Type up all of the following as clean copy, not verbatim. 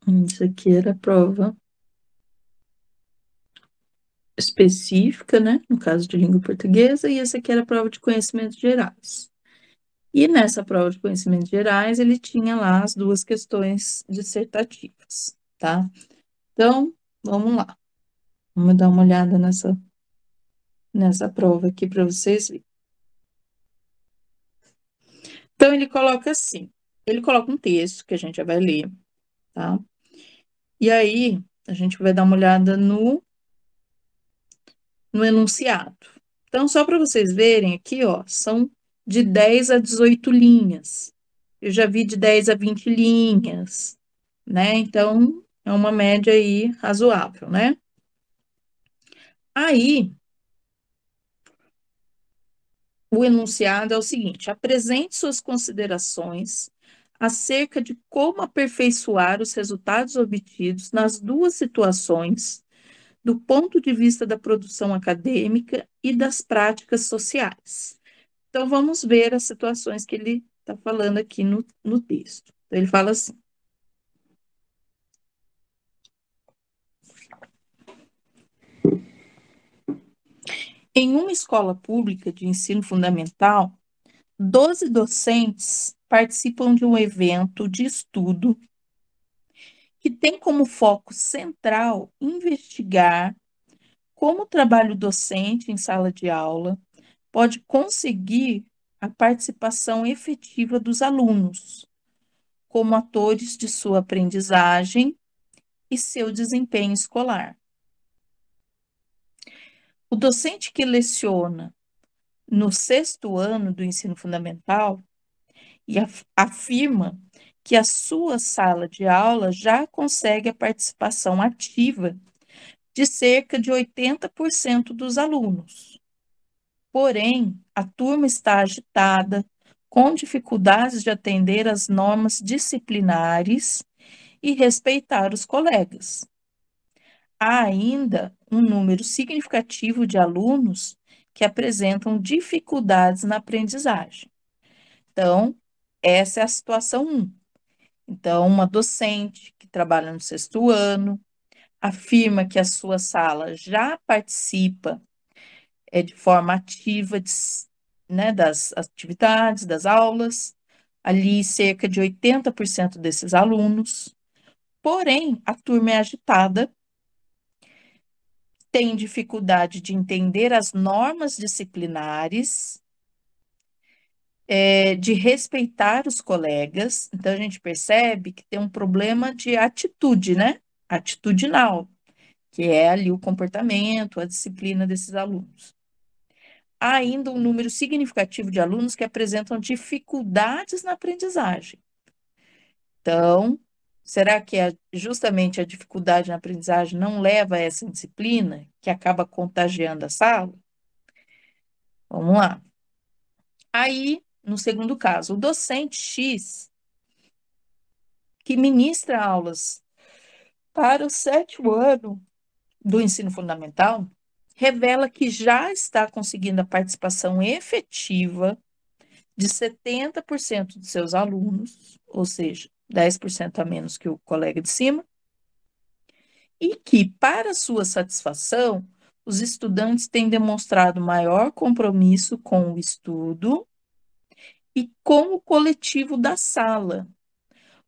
Isso aqui era a prova específica, né? No caso de língua portuguesa, e essa aqui era a prova de conhecimentos gerais. E nessa prova de conhecimentos gerais, ele tinha lá as duas questões dissertativas, tá? Então, vamos lá. Vamos dar uma olhada nessa prova aqui para vocês verem. Então, ele coloca assim: ele coloca um texto que a gente já vai ler, tá? E aí, a gente vai dar uma olhada no enunciado. Então, só para vocês verem aqui, ó, são de 10 a 18 linhas. Eu já vi de 10 a 20 linhas, né? Então, é uma média aí razoável, né? Aí, o enunciado é o seguinte: apresente suas considerações acerca de como aperfeiçoar os resultados obtidos nas duas situações, do ponto de vista da produção acadêmica e das práticas sociais. Então, vamos ver as situações que ele está falando aqui no texto. Então, ele fala assim: em uma escola pública de ensino fundamental, 12 docentes participam de um evento de estudo que tem como foco central investigar como o trabalho docente em sala de aula pode conseguir a participação efetiva dos alunos, como atores de sua aprendizagem e seu desempenho escolar. O docente que leciona no sexto ano do ensino fundamental e afirma que a sua sala de aula já consegue a participação ativa de cerca de 80% dos alunos. Porém, a turma está agitada, com dificuldades de atender às normas disciplinares e respeitar os colegas. Há ainda um número significativo de alunos que apresentam dificuldades na aprendizagem. Então, essa é a situação 1. Então, uma docente que trabalha no sexto ano afirma que a sua sala já participa de forma ativa né, das atividades, das aulas, ali cerca de 80% desses alunos, porém, a turma é agitada, tem dificuldade de entender as normas disciplinares, de respeitar os colegas, então a gente percebe que tem um problema de atitude, né? Atitudinal, que é ali o comportamento, a disciplina desses alunos. Há ainda um número significativo de alunos que apresentam dificuldades na aprendizagem. Então, será que justamente a dificuldade na aprendizagem não leva a essa indisciplina que acaba contagiando a sala? Vamos lá. Aí, no segundo caso, o docente X, que ministra aulas para o sétimo ano do ensino fundamental, revela que já está conseguindo a participação efetiva de 70% de seus alunos, ou seja, 10% a menos que o colega de cima, e que, para sua satisfação, os estudantes têm demonstrado maior compromisso com o estudo e com o coletivo da sala,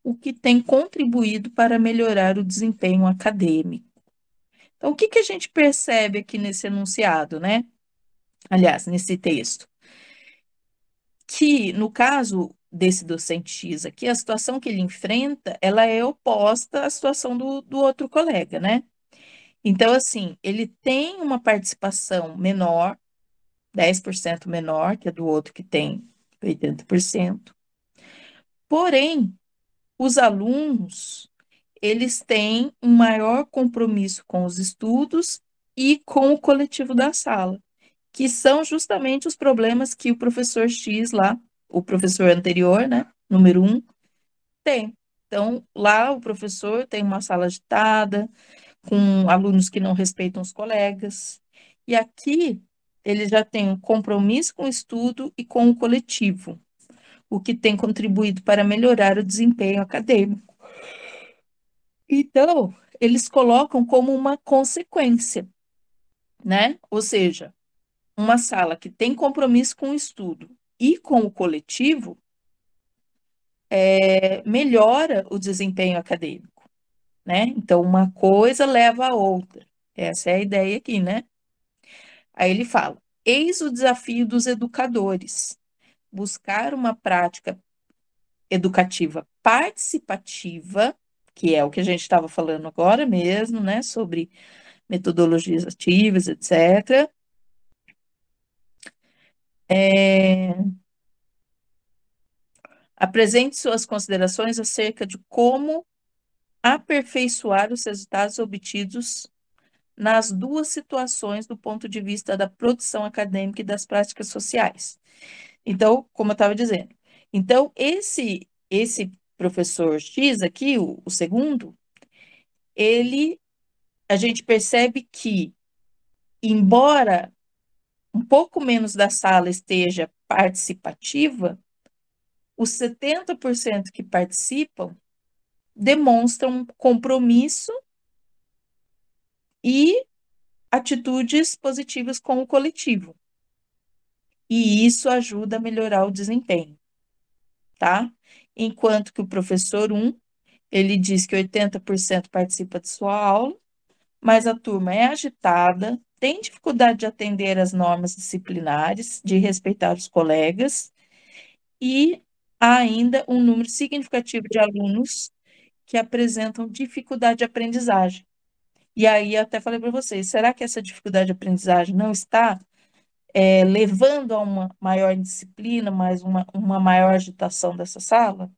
o que tem contribuído para melhorar o desempenho acadêmico. Então, o que que a gente percebe aqui nesse enunciado, né? Aliás, nesse texto? Que, no caso desse docente X aqui, a situação que ele enfrenta, ela é oposta à situação do outro colega, né? Então, assim, ele tem uma participação menor, 10% menor que a do outro que tem 80%. Porém, os alunos, eles têm um maior compromisso com os estudos e com o coletivo da sala, que são justamente os problemas que o professor X lá, o professor anterior, né, número 1, tem. Então, lá o professor tem uma sala agitada, com alunos que não respeitam os colegas. E aqui ele já tem um compromisso com o estudo e com o coletivo, o que tem contribuído para melhorar o desempenho acadêmico. Então, eles colocam como uma consequência, né? Ou seja, uma sala que tem compromisso com o estudo e com o coletivo melhora o desempenho acadêmico, né? Então, uma coisa leva a outra. Essa é a ideia aqui, né? Aí ele fala: eis o desafio dos educadores, buscar uma prática educativa participativa, que é o que a gente estava falando agora mesmo, né? Sobre metodologias ativas, etc. É, apresente suas considerações acerca de como aperfeiçoar os resultados obtidos nas duas situações do ponto de vista da produção acadêmica e das práticas sociais. Então, como eu estava dizendo, então esse professor X aqui, o segundo, ele a gente percebe que, embora um pouco menos da sala esteja participativa, os 70% que participam demonstram compromisso e atitudes positivas com o coletivo. E isso ajuda a melhorar o desempenho, tá? Enquanto que o professor ele diz que 80% participa de sua aula, mas a turma é agitada, tem dificuldade de atender às normas disciplinares, de respeitar os colegas, e há ainda um número significativo de alunos que apresentam dificuldade de aprendizagem. E aí, eu até falei para vocês, será que essa dificuldade de aprendizagem não está levando a uma maior indisciplina, mais uma maior agitação dessa sala,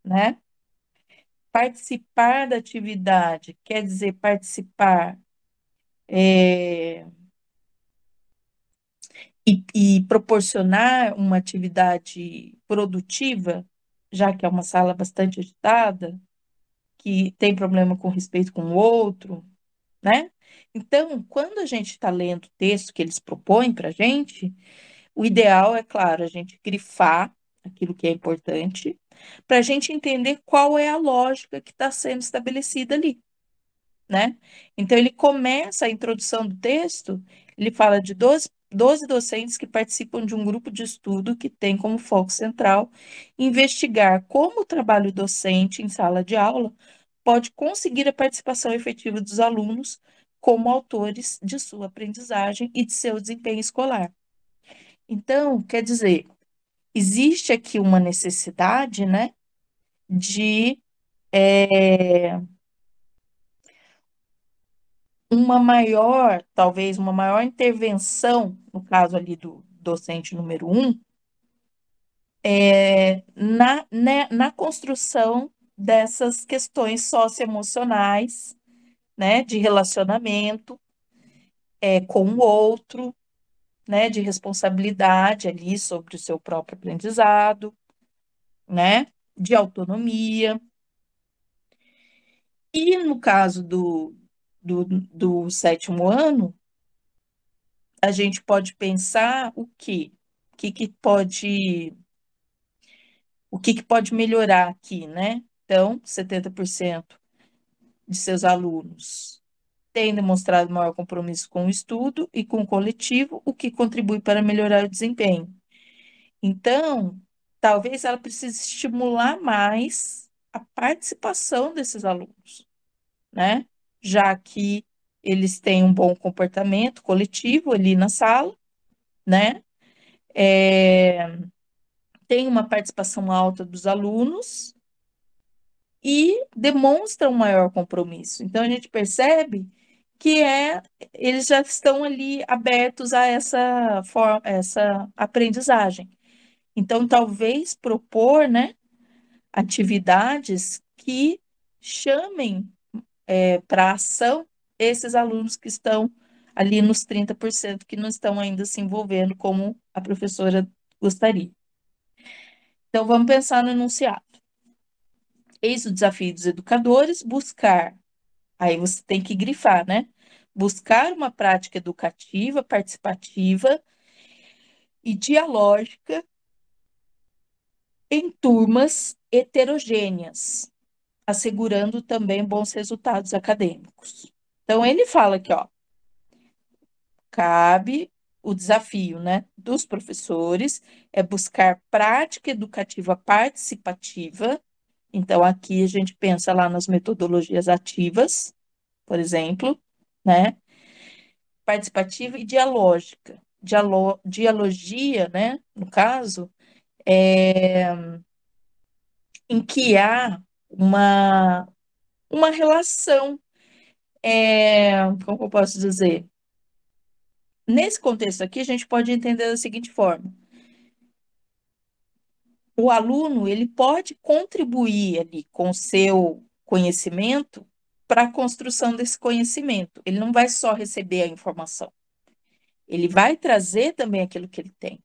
né? Participar da atividade quer dizer participar e proporcionar uma atividade produtiva, já que é uma sala bastante agitada, que tem problema com respeito com o outro, né? Então, quando a gente está lendo o texto que eles propõem para a gente, o ideal é, claro, a gente grifar aquilo que é importante, para a gente entender qual é a lógica que está sendo estabelecida ali, né? Então, ele começa a introdução do texto, ele fala de 12 docentes que participam de um grupo de estudo que tem como foco central investigar como o trabalho docente em sala de aula pode conseguir a participação efetiva dos alunos como autores de sua aprendizagem e de seu desempenho escolar. Então, quer dizer, existe aqui uma necessidade, né, de uma maior, talvez uma maior intervenção, no caso ali do docente número na construção dessas questões socioemocionais, né, de relacionamento com o outro, né, de responsabilidade ali sobre o seu próprio aprendizado, né, de autonomia. E no caso do sétimo ano, a gente pode pensar o quê? O que que pode, o que que pode melhorar aqui, né? Então, 70% de seus alunos têm demonstrado maior compromisso com o estudo e com o coletivo, o que contribui para melhorar o desempenho. Então, talvez ela precise estimular mais a participação desses alunos, né? Já que eles têm um bom comportamento coletivo ali na sala, né? Tem uma participação alta dos alunos e demonstram um maior compromisso. Então, a gente percebe que eles já estão ali abertos a essa aprendizagem. Então, talvez propor, né, atividades que chamem para ação esses alunos que estão ali nos 30% que não estão ainda se envolvendo como a professora gostaria. Então, vamos pensar no enunciado. Eis o desafio dos educadores, buscar, aí você tem que grifar, né? Buscar uma prática educativa, participativa e dialógica em turmas heterogêneas, assegurando também bons resultados acadêmicos. Então, ele fala aqui, ó, cabe o desafio, né, dos professores é buscar prática educativa participativa. Então, aqui a gente pensa lá nas metodologias ativas, por exemplo, né, participativa e dialógica. Dialogia, né, no caso, é em que há uma relação, como eu posso dizer? Nesse contexto aqui, a gente pode entender da seguinte forma: o aluno ele pode contribuir ali com o seu conhecimento para a construção desse conhecimento. Ele não vai só receber a informação, ele vai trazer também aquilo que ele tem.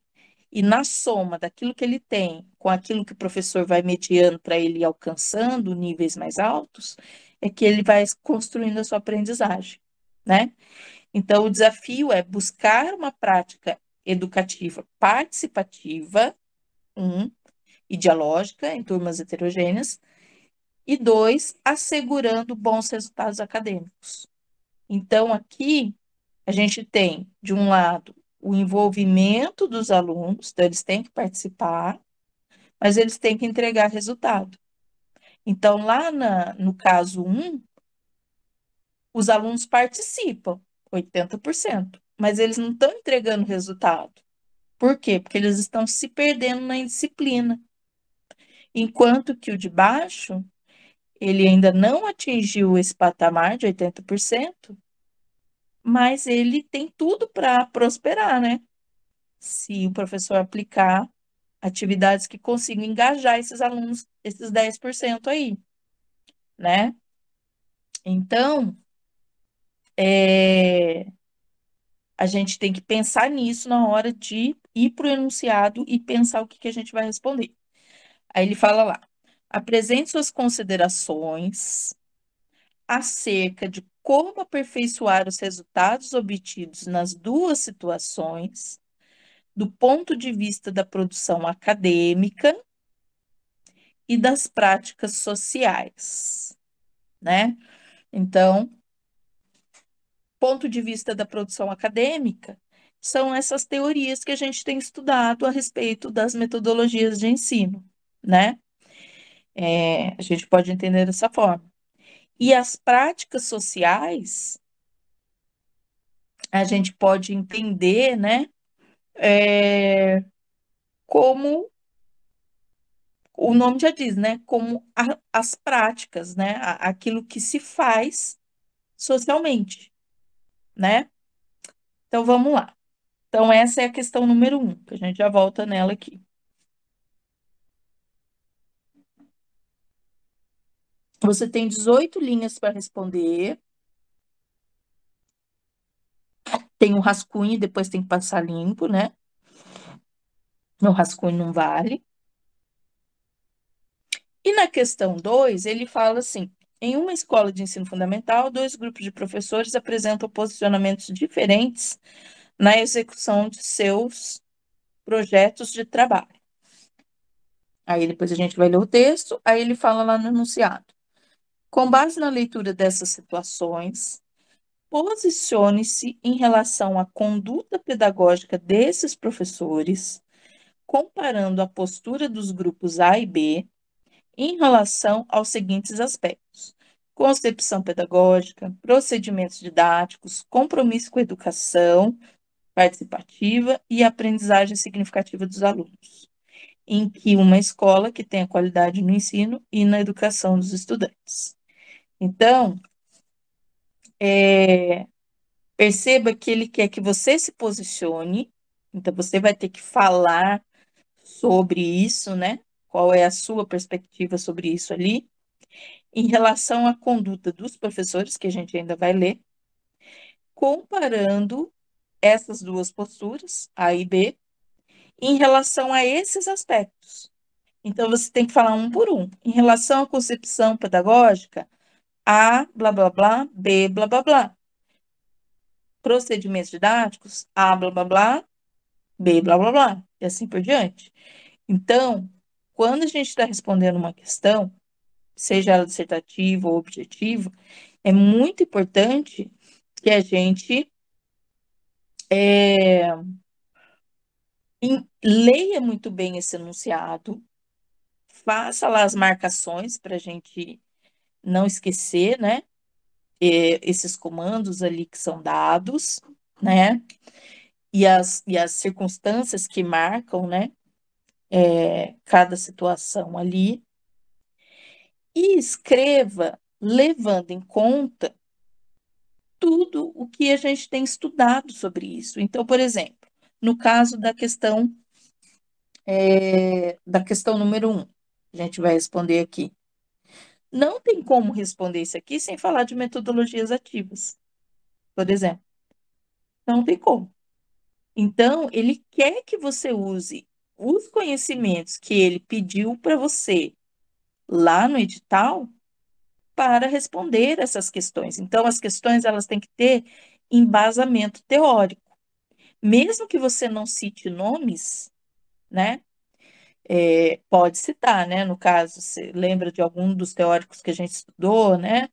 E na soma daquilo que ele tem com aquilo que o professor vai mediando para ele ir alcançando níveis mais altos, é que ele vai construindo a sua aprendizagem, né? Então, o desafio é buscar uma prática educativa participativa, e dialógica em turmas heterogêneas, e dois, assegurando bons resultados acadêmicos. Então, aqui a gente tem, de um lado, o envolvimento dos alunos, então eles têm que participar, mas eles têm que entregar resultado. Então, lá no caso 1, os alunos participam, 80%, mas eles não estão entregando resultado. Por quê? Porque eles estão se perdendo na indisciplina. Enquanto que o de baixo, ele ainda não atingiu esse patamar de 80%, mas ele tem tudo para prosperar, né? Se o professor aplicar atividades que consigam engajar esses alunos, esses 10% aí, né? Então, a gente tem que pensar nisso na hora de ir para o enunciado e pensar o que a gente vai responder. Aí ele fala lá: apresente suas considerações acerca de como aperfeiçoar os resultados obtidos nas duas situações, do ponto de vista da produção acadêmica e das práticas sociais, né? Então, ponto de vista da produção acadêmica, são essas teorias que a gente tem estudado a respeito das metodologias de ensino, né? A gente pode entender dessa forma. E as práticas sociais, a gente pode entender, né? Como o nome já diz, né? Como as práticas, né? Aquilo que se faz socialmente, né? Então vamos lá. Então, essa é a questão número 1, que a gente já volta nela aqui. Você tem 18 linhas para responder. Tem um rascunho e depois tem que passar limpo, né? No rascunho não vale. E na questão 2, ele fala assim: em uma escola de ensino fundamental, dois grupos de professores apresentam posicionamentos diferentes na execução de seus projetos de trabalho. Aí depois a gente vai ler o texto, aí ele fala lá no enunciado: com base na leitura dessas situações, posicione-se em relação à conduta pedagógica desses professores, comparando a postura dos grupos A e B em relação aos seguintes aspectos: concepção pedagógica, procedimentos didáticos, compromisso com a educação participativa e aprendizagem significativa dos alunos, em que uma escola que tenha qualidade no ensino e na educação dos estudantes. Então, perceba que ele quer que você se posicione, então você vai ter que falar sobre isso, né? Qual é a sua perspectiva sobre isso ali, em relação à conduta dos professores, que a gente ainda vai ler, comparando essas duas posturas, A e B, em relação a esses aspectos. Então, você tem que falar um por um. Em relação à concepção pedagógica, A, blá, blá, blá, B, blá, blá, blá. Procedimentos didáticos, A, blá, blá, blá, B, blá, blá, blá. E assim por diante. Então, quando a gente está respondendo uma questão, seja ela dissertativa ou objetiva, é muito importante que a gente leia muito bem esse enunciado, faça lá as marcações para a gente não esquecer, né? Esses comandos ali que são dados, né? E as circunstâncias que marcam, né? Cada situação ali. E escreva levando em conta tudo o que a gente tem estudado sobre isso. Então, por exemplo, no caso da questão número 1, a gente vai responder aqui. Não tem como responder isso aqui sem falar de metodologias ativas, por exemplo. Não tem como. Então, ele quer que você use os conhecimentos que ele pediu para você lá no edital para responder essas questões. Então, as questões elas têm que ter embasamento teórico. Mesmo que você não cite nomes, né? Pode citar, né? No caso, você lembra de algum dos teóricos que a gente estudou, né?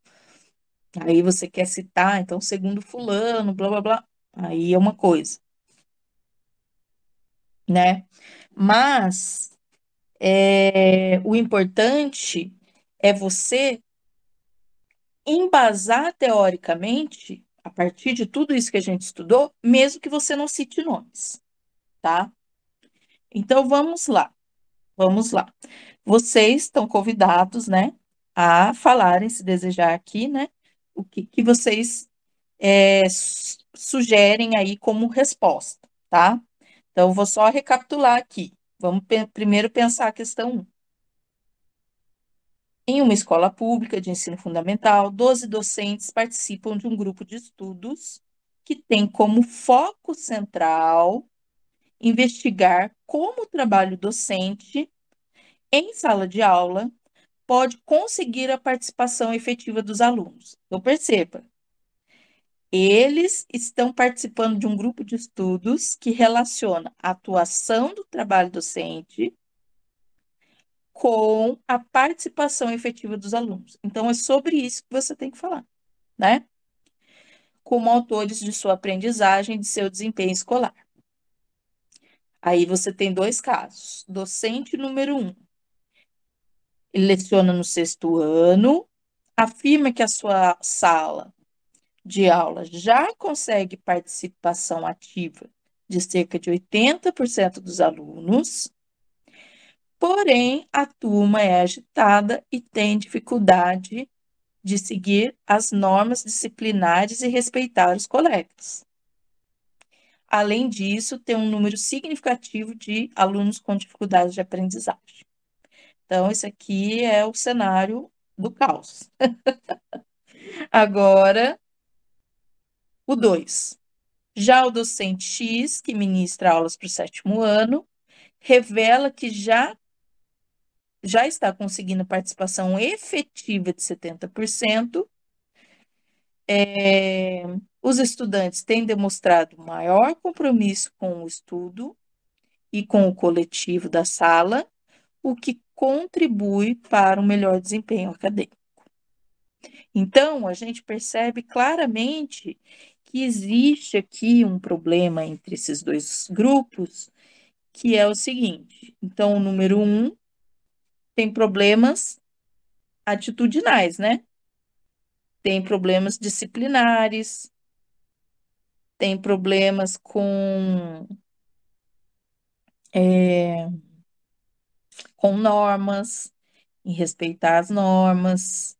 Aí você quer citar, então, segundo fulano, blá, blá, blá. Aí é uma coisa, né? Mas o importante é você embasar teoricamente, a partir de tudo isso que a gente estudou, mesmo que você não cite nomes, tá? Então, vamos lá, vamos lá. Vocês estão convidados, né, a falarem, se desejar aqui, né, o que vocês sugerem aí como resposta, tá? Então, eu vou só recapitular aqui. Vamos primeiro pensar a questão 1. Em uma escola pública de ensino fundamental, 12 docentes participam de um grupo de estudos que tem como foco central investigar como o trabalho docente em sala de aula pode conseguir a participação efetiva dos alunos. Então, perceba, eles estão participando de um grupo de estudos que relaciona a atuação do trabalho docente com a participação efetiva dos alunos. Então, é sobre isso que você tem que falar, né? Como autores de sua aprendizagem e de seu desempenho escolar. Aí você tem dois casos. Docente número 1, ele leciona no 6º ano, afirma que a sua sala de aula já consegue participação ativa de cerca de 80% dos alunos, porém a turma é agitada e tem dificuldade de seguir as normas disciplinares e respeitar os colegas. Além disso, tem um número significativo de alunos com dificuldades de aprendizagem. Então, esse aqui é o cenário do caos. Agora, o 2. Já o docente X, que ministra aulas para o 7º ano, revela que já está conseguindo participação efetiva de 70%. Os estudantes têm demonstrado maior compromisso com o estudo e com o coletivo da sala, o que contribui para um melhor desempenho acadêmico. Então, a gente percebe claramente que existe aqui um problema entre esses dois grupos, que é o seguinte: então, o número 1 tem problemas atitudinais, né? Tem problemas disciplinares, tem problemas com normas, em respeitar as normas,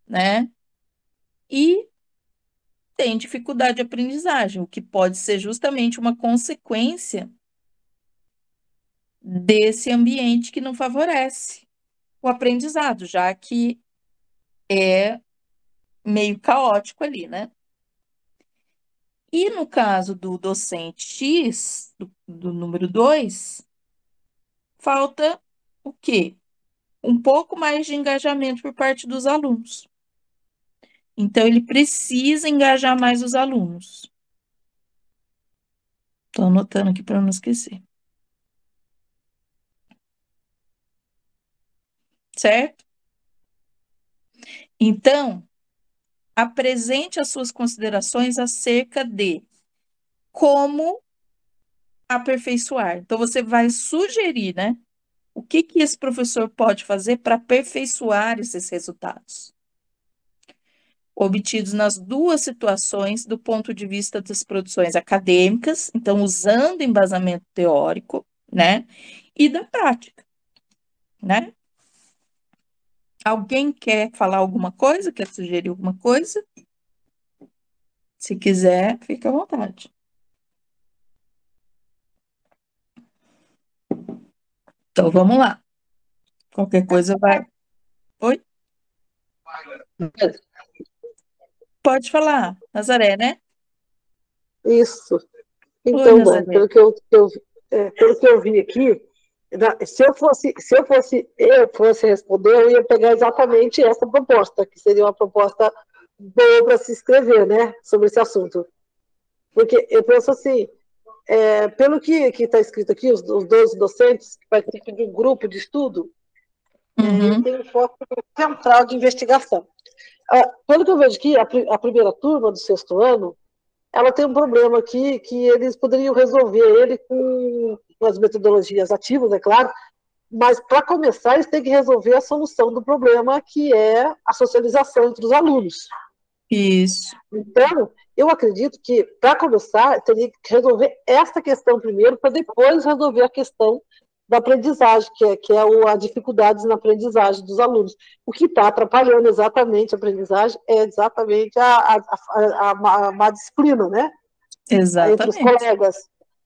né? E tem dificuldade de aprendizagem, o que pode ser justamente uma consequência desse ambiente que não favorece o aprendizado, já que é meio caótico ali, né? E no caso do docente X, do número 2, falta o quê? Um pouco mais de engajamento por parte dos alunos. Então, ele precisa engajar mais os alunos. Estou anotando aqui para não esquecer. Certo? Então, apresente as suas considerações acerca de como aperfeiçoar. Então, você vai sugerir, né? O que que esse professor pode fazer para aperfeiçoar esses resultados, obtidos nas duas situações do ponto de vista das produções acadêmicas, então usando embasamento teórico, né, e da prática, né? Alguém quer falar alguma coisa? Quer sugerir alguma coisa? Se quiser, fica à vontade. Então, vamos lá. Qualquer coisa vai. Oi? Pode falar, Nazaré, né? Isso. Oi, Então, Dani, Nazaré. pelo que eu vi aqui, se eu fosse responder, eu ia pegar exatamente essa proposta, que seria uma proposta boa para se escrever, né, sobre esse assunto. Porque eu penso assim, pelo que está escrito aqui, os 12 docentes que participam de um grupo de estudo, ele Uhum. tem um foco central de investigação. Pelo que eu vejo aqui, a primeira turma do sexto ano, ela tem um problema aqui que eles poderiam resolver ele com as metodologias ativas, é claro, mas para começar eles têm que resolver a solução do problema que é a socialização entre os alunos. Isso, Então, eu acredito que, para começar, teria que resolver essa questão primeiro, para depois resolver a questão da aprendizagem, que é a dificuldades na aprendizagem dos alunos. O que está atrapalhando exatamente a aprendizagem é exatamente a má disciplina, né? Entre os exatamente. colegas,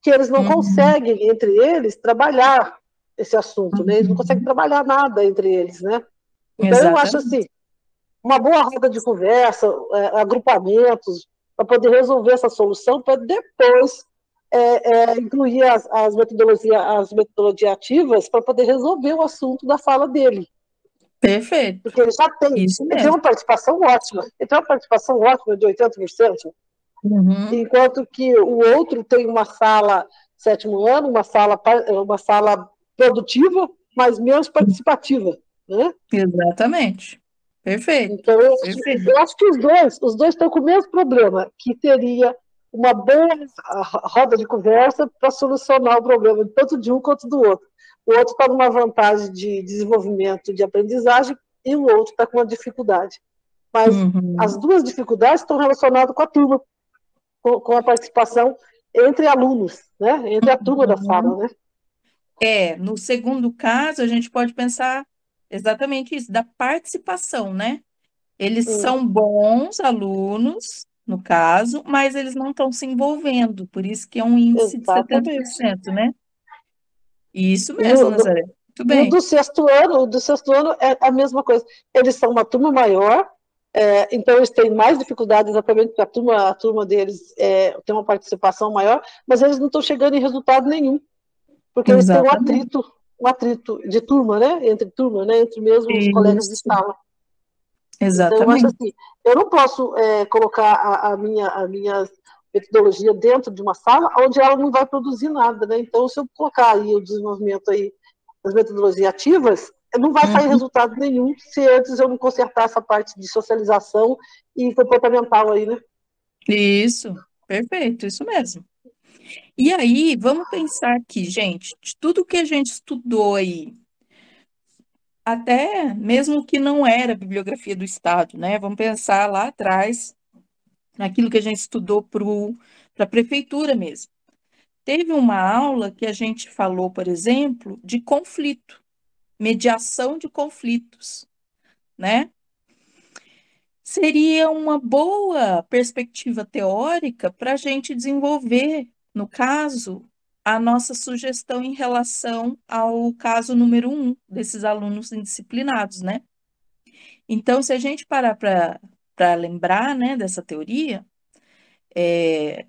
que eles não Uhum. conseguem, entre eles, trabalhar esse assunto, né? Eles não conseguem Uhum. trabalhar nada entre eles, né? Então, eu acho assim, Exatamente. uma boa roda de conversa, agrupamentos, para poder resolver essa solução, para depois incluir as metodologias ativas para poder resolver o assunto da fala dele. Perfeito. Porque ele já tem, Isso ele tem mesmo. uma participação ótima, ele tem uma participação ótima de 80%, Uhum. enquanto que o outro tem uma sala sétimo ano, uma sala produtiva, mas menos participativa, né? Exatamente. Perfeito. Então, Perfeito. eu acho que os dois estão com o mesmo problema, que teria uma boa roda de conversa para solucionar o problema, tanto de um quanto do outro. O outro está numa vantagem de desenvolvimento de aprendizagem e o outro está com uma dificuldade. Mas as Uhum. duas dificuldades estão relacionadas com a turma, com a participação entre alunos, né? Entre a turma da sala, Uhum. né? No segundo caso, a gente pode pensar exatamente isso, da participação, né? Eles são bons alunos, no caso, mas eles não estão se envolvendo, por isso que é um índice de Exatamente. 70%, né? Isso E mesmo, Nazaré. Muito E bem. o do sexto ano é a mesma coisa. Eles são uma turma maior, então eles têm mais dificuldades, exatamente porque a turma deles tem uma participação maior, mas eles não estão chegando em resultado nenhum, porque eles têm Exatamente. um atrito de turma, né? Entre mesmo os colegas de Isso, sala. Então, eu acho exatamente. assim, eu não posso colocar a minha metodologia dentro de uma sala onde ela não vai produzir nada, né? Então, se eu colocar aí o desenvolvimento aí das metodologias ativas, não vai sair Uhum. resultado nenhum se antes eu não consertar essa parte de socialização e comportamental aí, né? Isso, perfeito, isso mesmo. E aí, vamos pensar aqui, gente, de tudo que a gente estudou aí, até mesmo que não era a bibliografia do Estado, né? Vamos pensar lá atrás, naquilo que a gente estudou para a prefeitura mesmo. Teve uma aula que a gente falou, por exemplo, de conflito, mediação de conflitos, né? Seria uma boa perspectiva teórica para a gente desenvolver, no caso, a nossa sugestão em relação ao caso número um desses alunos indisciplinados, né? Então, se a gente parar para lembrar, né, dessa teoria,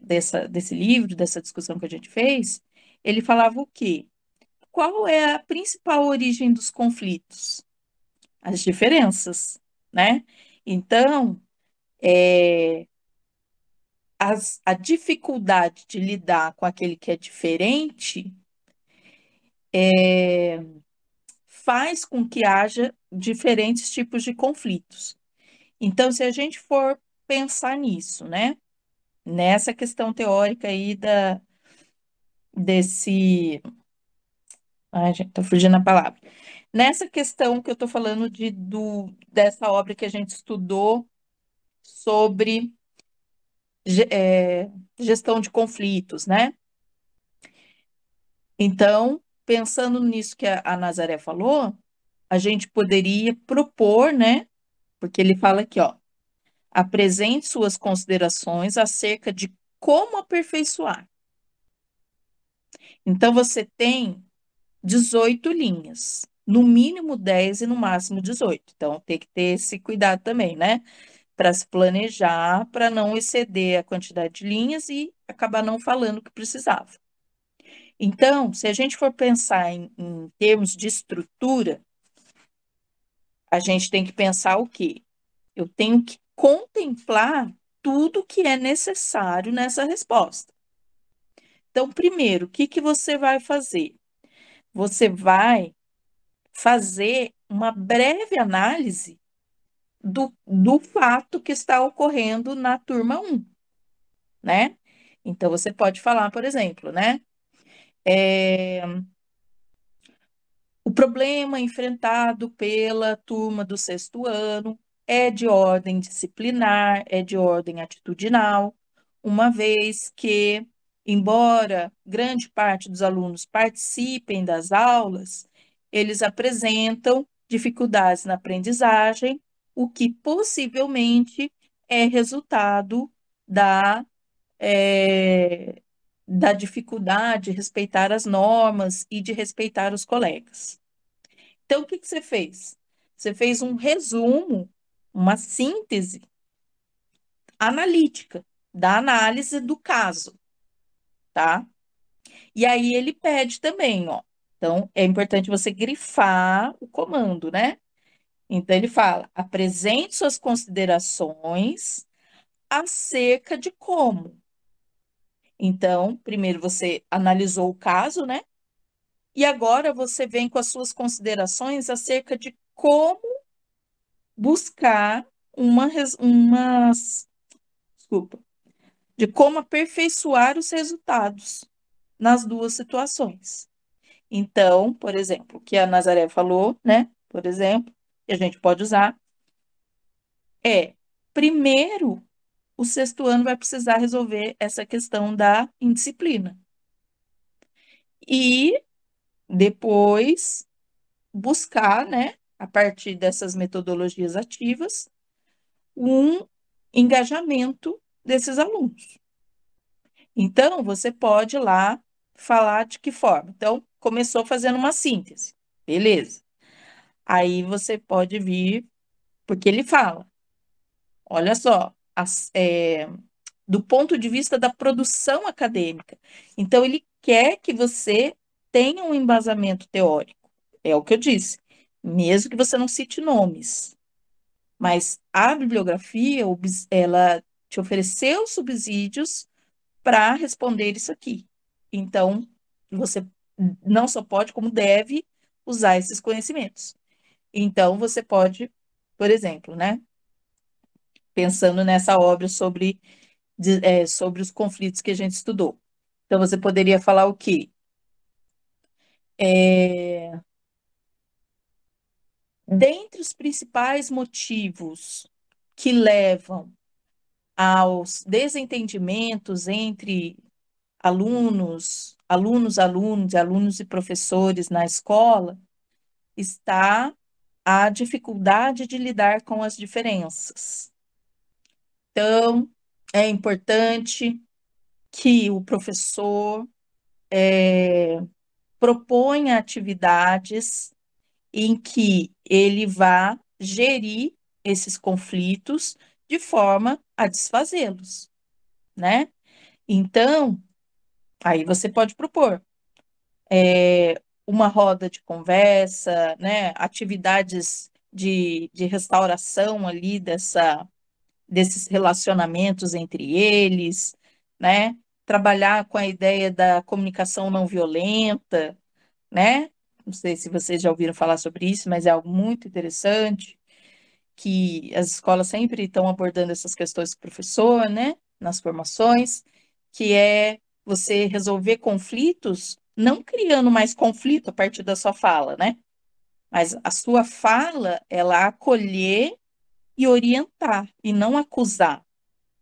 desse livro, dessa discussão que a gente fez, ele falava o quê? Qual é a principal origem dos conflitos? As diferenças, né? Então, é, a dificuldade de lidar com aquele que é diferente faz com que haja diferentes tipos de conflitos. Então, se a gente for pensar nisso, né? Nessa questão teórica aí desse. Ai, gente, tô fugindo a palavra. Nessa questão que eu tô falando dessa obra que a gente estudou sobre gestão de conflitos, né? Então, pensando nisso que a Nazaré falou, a gente poderia propor, né? Porque ele fala aqui, ó, apresente suas considerações acerca de como aperfeiçoar. Então, você tem 18 linhas, no mínimo 10 e no máximo 18. Então, tem que ter esse cuidado também, né? Para se planejar, para não exceder a quantidade de linhas e acabar não falando o que precisava. Então, se a gente for pensar em termos de estrutura, a gente tem que pensar o quê? Eu tenho que contemplar tudo que é necessário nessa resposta. Então, primeiro, o que que você vai fazer? Você vai fazer uma breve análise do fato que está ocorrendo na turma um, né? Então, você pode falar, por exemplo, né? É, o problema enfrentado pela turma do sexto ano é de ordem disciplinar, é de ordem atitudinal, uma vez que, embora grande parte dos alunos participem das aulas, eles apresentam dificuldades na aprendizagem, o que possivelmente é resultado da, eh, da dificuldade de respeitar as normas e de respeitar os colegas. Então, o que que você fez? Você fez um resumo, uma síntese analítica da análise do caso, tá? E aí ele pede também, ó. Então, é importante você grifar o comando, né? Então, ele fala: apresente suas considerações acerca de como. Então, primeiro você analisou o caso, né? E agora você vem com as suas considerações acerca de como buscar desculpa, de como aperfeiçoar os resultados nas duas situações. Então, por exemplo, o que a Nazaré falou, né? Por exemplo, que a gente pode usar é, primeiro, o sexto ano vai precisar resolver essa questão da indisciplina. E depois buscar, né, a partir dessas metodologias ativas, um engajamento desses alunos. Então, você pode ir lá falar de que forma. Então, começou fazendo uma síntese, beleza. Aí você pode vir, porque ele fala, olha só, do ponto de vista da produção acadêmica. Então, ele quer que você tenha um embasamento teórico. É o que eu disse, mesmo que você não cite nomes. Mas a bibliografia, ela te ofereceu subsídios para responder isso aqui. Então, você não só pode, como deve usar esses conhecimentos. Então, você pode, por exemplo, né, pensando nessa obra sobre os conflitos que a gente estudou. Então, você poderia falar o quê? É, dentre os principais motivos que levam aos desentendimentos entre alunos e professores na escola, está a dificuldade de lidar com as diferenças. Então, é importante que o professor proponha atividades em que ele vá gerir esses conflitos de forma a desfazê-los, né? Então, aí você pode propor uma roda de conversa, né? Atividades de restauração ali desses relacionamentos entre eles, né? Trabalhar com a ideia da comunicação não violenta, né? Não sei se vocês já ouviram falar sobre isso, mas é algo muito interessante. que as escolas sempre estão abordando essas questões com o professor, né, nas formações, que é você resolver conflitos, não criando mais conflito a partir da sua fala, né? Mas a sua fala, ela acolher e orientar, e não acusar,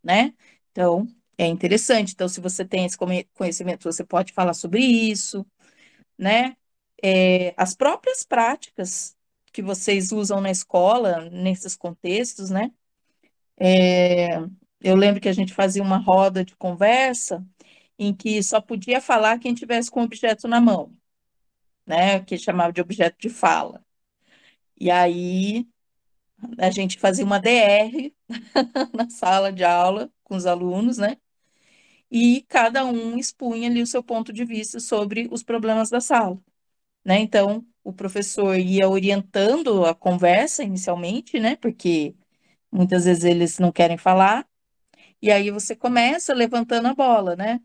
né? Então, é interessante. Então, se você tem esse conhecimento, você pode falar sobre isso, né? As próprias práticas que vocês usam na escola, nesses contextos, né? Eu lembro que a gente fazia uma roda de conversa em que só podia falar quem tivesse com o objeto na mão, né? Que chamava de objeto de fala. E aí a gente fazia uma DR na sala de aula com os alunos, né? E cada um expunha ali o seu ponto de vista sobre os problemas da sala, né? Então, o professor ia orientando a conversa inicialmente, né? Porque muitas vezes eles não querem falar, e aí você começa levantando a bola, né?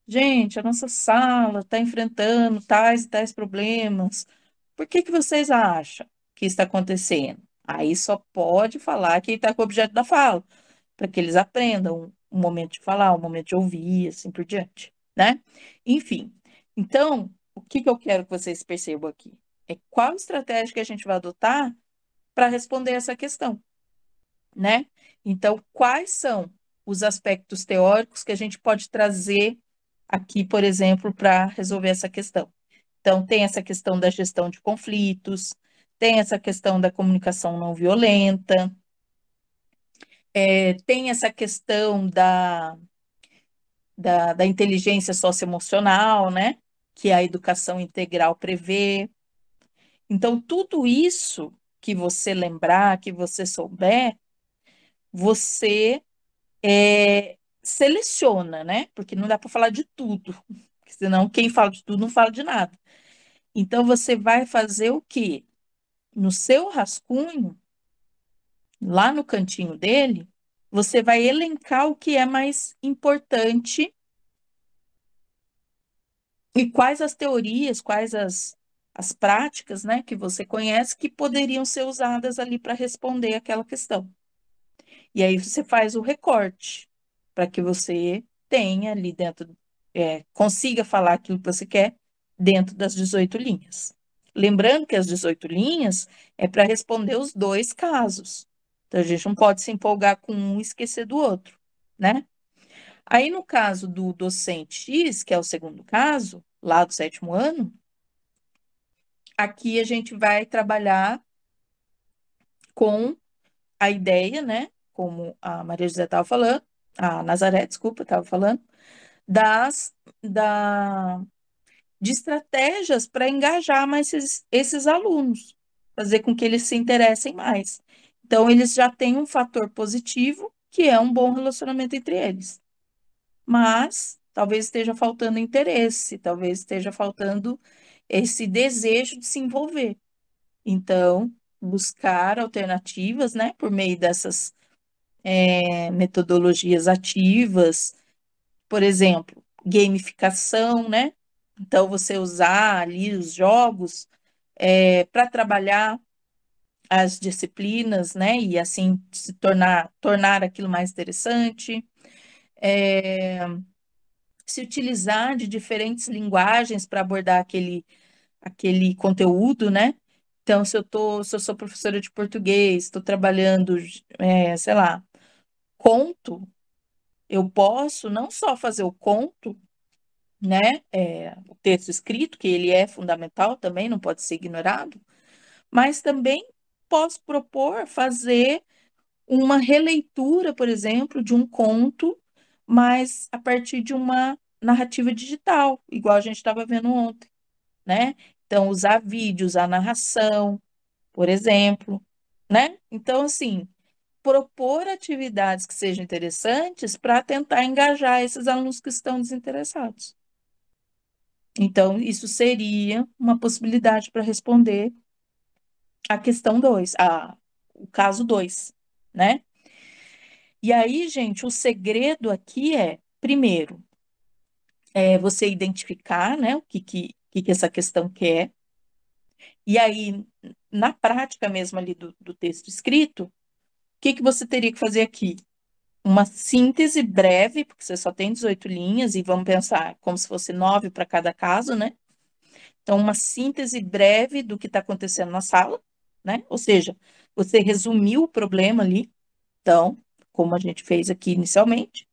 Gente, a nossa sala está enfrentando tais e tais problemas. Por que que vocês acham que está acontecendo? Aí só pode falar quem está com o objeto da fala, para que eles aprendam um momento de falar, um momento de ouvir, assim por diante, né? Enfim, então, o que que eu quero que vocês percebam aqui? É qual estratégia que a gente vai adotar para responder essa questão, né? Então, quais são os aspectos teóricos que a gente pode trazer aqui, por exemplo, para resolver essa questão? Então, tem essa questão da gestão de conflitos, tem essa questão da comunicação não violenta, tem essa questão da inteligência socioemocional, né? Que a educação integral prevê. Então, tudo isso que você lembrar, que você souber, você seleciona, né? Porque não dá para falar de tudo, porque senão quem fala de tudo não fala de nada. Então, você vai fazer o quê? No seu rascunho, lá no cantinho dele, você vai elencar o que é mais importante e quais as teorias, quais as práticas, né, que você conhece que poderiam ser usadas ali para responder aquela questão. E aí você faz o recorte para que você tenha ali dentro, consiga falar aquilo que você quer dentro das 18 linhas. Lembrando que as 18 linhas é para responder os dois casos. Então, a gente não pode se empolgar com um e esquecer do outro, né? Aí, no caso do docente X, que é o segundo caso, lá do sétimo ano, aqui a gente vai trabalhar com a ideia, né? Como a Maria José estava falando, a Nazaré, desculpa, estava falando, das, da, de estratégias para engajar mais esses alunos, fazer com que eles se interessem mais. Então, eles já têm um fator positivo, que é um bom relacionamento entre eles. Mas talvez esteja faltando interesse, talvez esteja faltando esse desejo de se envolver. Então, buscar alternativas, né, por meio dessas metodologias ativas, por exemplo, gamificação, né? Então, você usar ali os jogos para trabalhar as disciplinas, né? E assim se tornar aquilo mais interessante. É, se utilizar de diferentes linguagens para abordar aquele conteúdo, né? Então, se eu sou professora de português, estou trabalhando, sei lá, conto, eu posso não só fazer o conto, né? O texto escrito, que ele é fundamental também, não pode ser ignorado, mas também posso propor fazer uma releitura, por exemplo, de um conto, mas a partir de uma narrativa digital, igual a gente estava vendo ontem, né? Então, usar vídeo, usar narração, por exemplo, né? Então, assim, propor atividades que sejam interessantes para tentar engajar esses alunos que estão desinteressados. Então, isso seria uma possibilidade para responder a questão 2, o caso 2, né? E aí, gente, o segredo aqui é, primeiro, você identificar, né, o que essa questão quer, E aí, na prática mesmo ali do texto escrito, o que que você teria que fazer aqui? Uma síntese breve, porque você só tem 18 linhas, e vamos pensar como se fosse 9 para cada caso, né? Então, uma síntese breve do que está acontecendo na sala, né? Ou seja, você resumiu o problema ali, então, como a gente fez aqui inicialmente,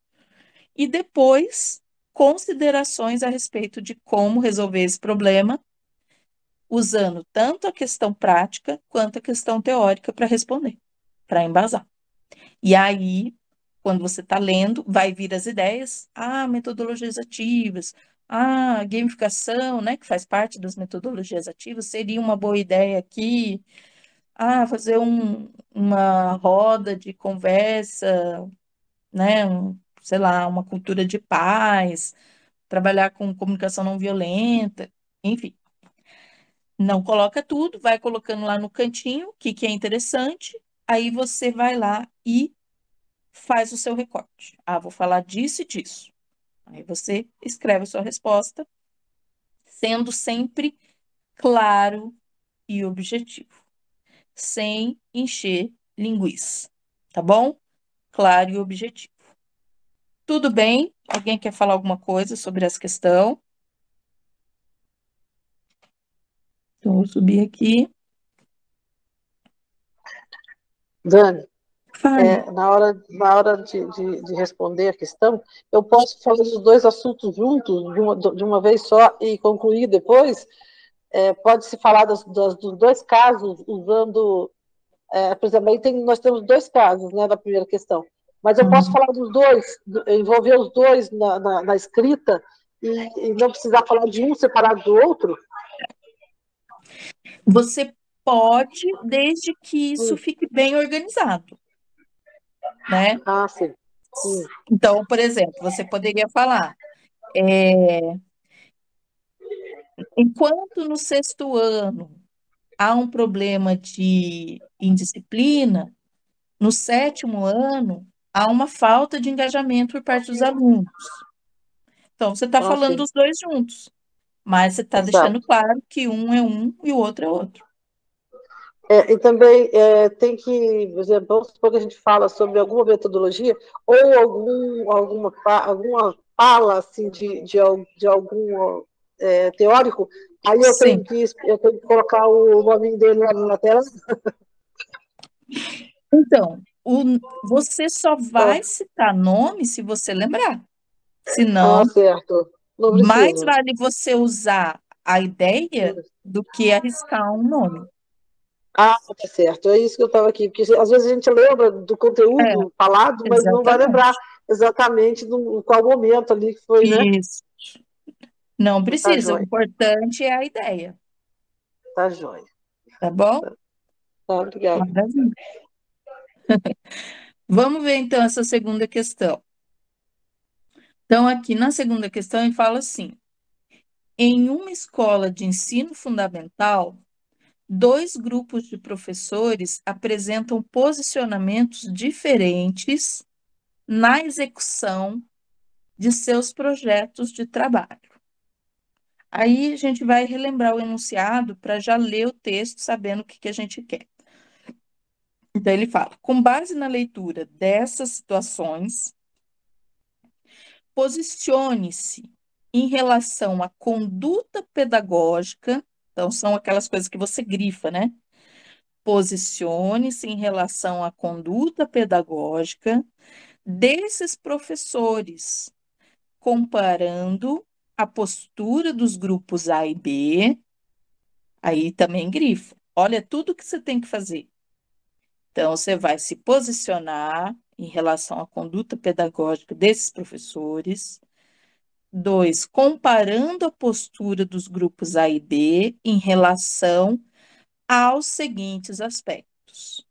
e depois considerações a respeito de como resolver esse problema, usando tanto a questão prática quanto a questão teórica para responder, para embasar. E aí, quando você está lendo, vai vir as ideias, metodologias ativas, gamificação, né, que faz parte das metodologias ativas, seria uma boa ideia aqui, fazer uma roda de conversa, né, sei lá, uma cultura de paz, trabalhar com comunicação não violenta, enfim. Não coloca tudo, vai colocando lá no cantinho o que que é interessante, aí você vai lá e faz o seu recorte. Vou falar disso e disso. Aí você escreve a sua resposta, sendo sempre claro e objetivo, sem encher linguiça, tá bom? Claro e objetivo. Tudo bem? Alguém quer falar alguma coisa sobre essa questão? Então, eu vou subir aqui. Dani, Fale. na hora de responder a questão, eu posso falar dos dois assuntos juntos, de uma vez só, e concluir depois? Pode-se falar dos dois casos, usando. Por exemplo, nós temos dois casos, né, da primeira questão, mas eu posso Uhum. falar dos dois, envolver os dois na escrita, e não precisar falar de um separado do outro? Você pode, desde que isso Hum. fique bem organizado, né? Ah, sim. Então, por exemplo, você poderia falar, é, enquanto no sexto ano há um problema de indisciplina, no sétimo ano há uma falta de engajamento por parte dos alunos. Então, você está Ah, falando sim. dos dois juntos, mas você está deixando Exato. claro que um é um e o outro é outro. E também tem que, por exemplo, vamos supor que a gente fala sobre alguma metodologia ou alguma fala assim, de algum teórico, aí Sim. eu tenho que colocar o nome dele lá na tela. Então, você só Ah, vai citar nome se você lembrar. Senão, certo. Não mais precisa. vale você usar a ideia Hum. do que arriscar um nome. Tá certo. É isso que eu estava aqui, porque às vezes a gente lembra do É, conteúdo falado, mas não vai lembrar exatamente. exatamente qual momento ali que foi, né? Isso. Não Tá precisa, o jóia, importante é a ideia, tá jóia. tá bom? Tá, obrigada. Maravilha. Vamos ver então essa segunda questão. Então, aqui na segunda questão, ele fala assim: em uma escola de ensino fundamental, dois grupos de professores apresentam posicionamentos diferentes na execução de seus projetos de trabalho. Aí a gente vai relembrar o enunciado para já ler o texto sabendo o que a gente quer. Então, ele fala: com base na leitura dessas situações, posicione-se em relação à conduta pedagógica. Então, são aquelas coisas que você grifa, né? Posicione-se em relação à conduta pedagógica desses professores, comparando a postura dos grupos A e B. Aí também grifa. Olha tudo que você tem que fazer. Então, você vai se posicionar em relação à conduta pedagógica desses professores. Dois, comparando a postura dos grupos A e B em relação aos seguintes aspectos.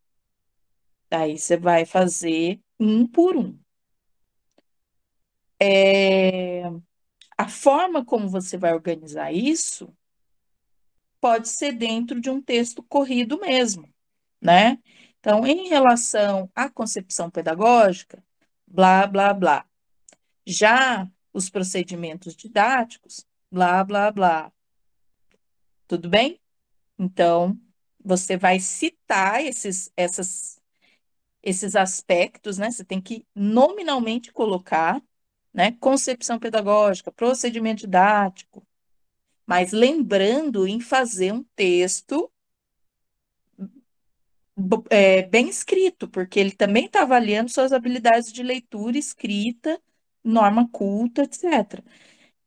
Daí você vai fazer um por um. A forma como você vai organizar isso pode ser dentro de um texto corrido mesmo, né? Então, em relação à concepção pedagógica, blá, blá, blá. Já os procedimentos didáticos, blá, blá, blá. Tudo bem? Então, você vai citar esses aspectos, né? Você tem que nominalmente colocar, né? Concepção pedagógica, procedimento didático, mas lembrando em fazer um texto bem escrito, porque ele também está avaliando suas habilidades de leitura, escrita, norma culta, etc.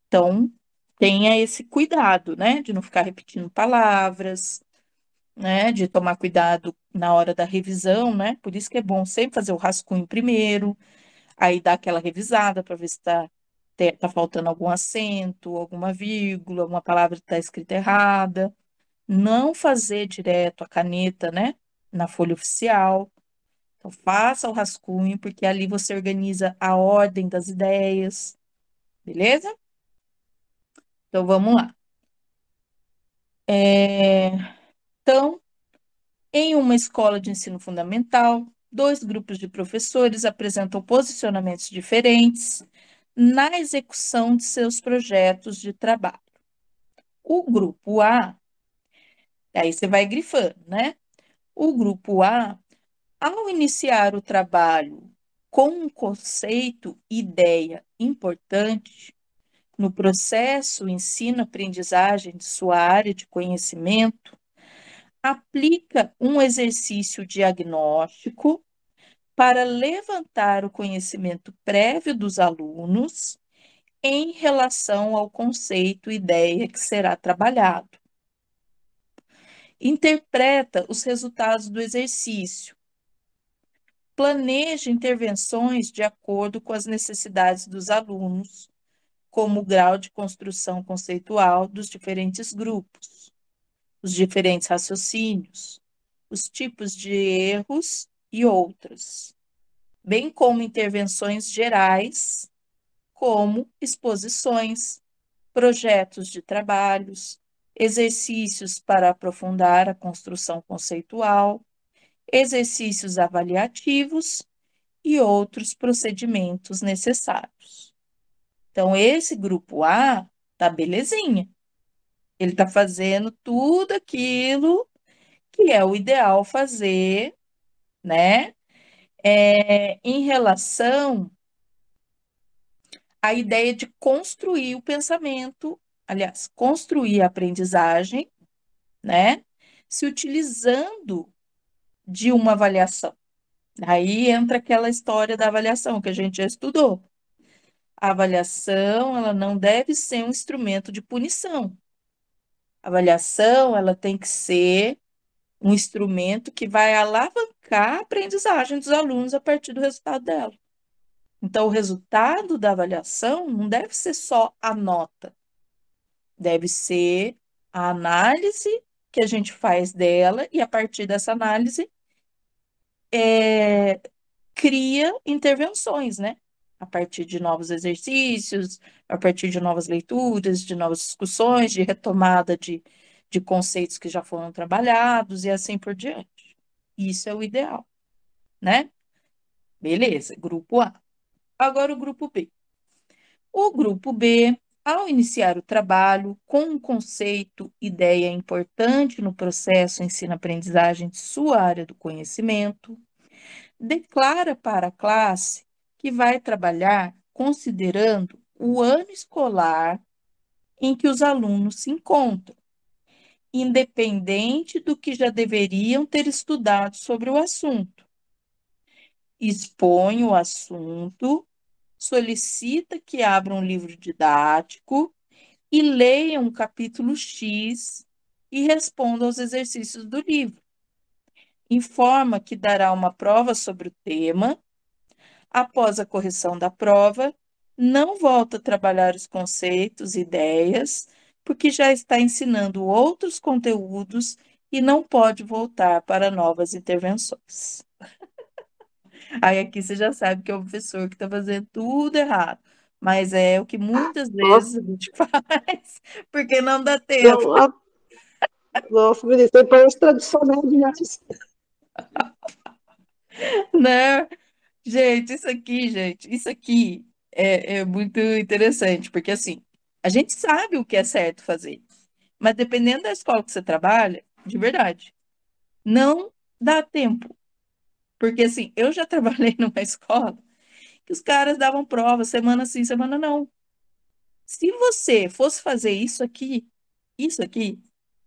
Então, tenha esse cuidado, né? De não ficar repetindo palavras, né? De tomar cuidado na hora da revisão, né? Por isso que é bom sempre fazer o rascunho primeiro, aí dar aquela revisada para ver se tá faltando algum acento, alguma vírgula, alguma palavra que está escrita errada. Não fazer direto a caneta, né? Na folha oficial. Então, faça o rascunho, porque ali você organiza a ordem das ideias, beleza? Então, vamos lá. Então, em uma escola de ensino fundamental, dois grupos de professores apresentam posicionamentos diferentes na execução de seus projetos de trabalho. O grupo A, aí você vai grifando, né? O grupo A, ao iniciar o trabalho com um conceito, ideia importante no processo ensino-aprendizagem de sua área de conhecimento, aplica um exercício diagnóstico para levantar o conhecimento prévio dos alunos em relação ao conceito, ideia que será trabalhado. Interpreta os resultados do exercício. Planeja intervenções de acordo com as necessidades dos alunos, como o grau de construção conceitual dos diferentes grupos, os diferentes raciocínios, os tipos de erros e outros, bem como intervenções gerais, como exposições, projetos de trabalhos, exercícios para aprofundar a construção conceitual, exercícios avaliativos e outros procedimentos necessários. Então, esse grupo A tá belezinha. Ele está fazendo tudo aquilo que é o ideal fazer, né? Em relação à ideia de construir o pensamento, aliás, construir a aprendizagem, né? Se utilizando de uma avaliação. Aí entra aquela história da avaliação que a gente já estudou. A avaliação, ela não deve ser um instrumento de punição. A avaliação, ela tem que ser um instrumento que vai alavancar a aprendizagem dos alunos a partir do resultado dela. Então, o resultado da avaliação não deve ser só a nota, deve ser a análise que a gente faz dela e, a partir dessa análise, cria intervenções, né? A partir de novos exercícios, a partir de novas leituras, de novas discussões, de retomada de conceitos que já foram trabalhados e assim por diante. Isso é o ideal, né? Beleza, grupo A. Agora o grupo B. O grupo B, ao iniciar o trabalho com um conceito, ideia importante no processo ensino-aprendizagem de sua área do conhecimento, declara para a classe que vai trabalhar considerando o ano escolar em que os alunos se encontram, independente do que já deveriam ter estudado sobre o assunto. Expõe o assunto, solicita que abram um livro didático e leiam o capítulo X e respondam aos exercícios do livro. Informa que dará uma prova sobre o tema. Após a correção da prova, não volta a trabalhar os conceitos, ideias, porque já está ensinando outros conteúdos e não pode voltar para novas intervenções. Aí aqui você já sabe que é o professor que está fazendo tudo errado, mas é o que muitas vezes Nossa, a gente faz, porque não dá tempo, não, nossa, ministro, parece tradicional demais. né? Gente, isso aqui é muito interessante, porque assim, a gente sabe o que é certo fazer, mas dependendo da escola que você trabalha, de verdade. Não dá tempo. Porque, assim, eu já trabalhei numa escola que os caras davam prova semana sim, semana não. Se você fosse fazer isso aqui,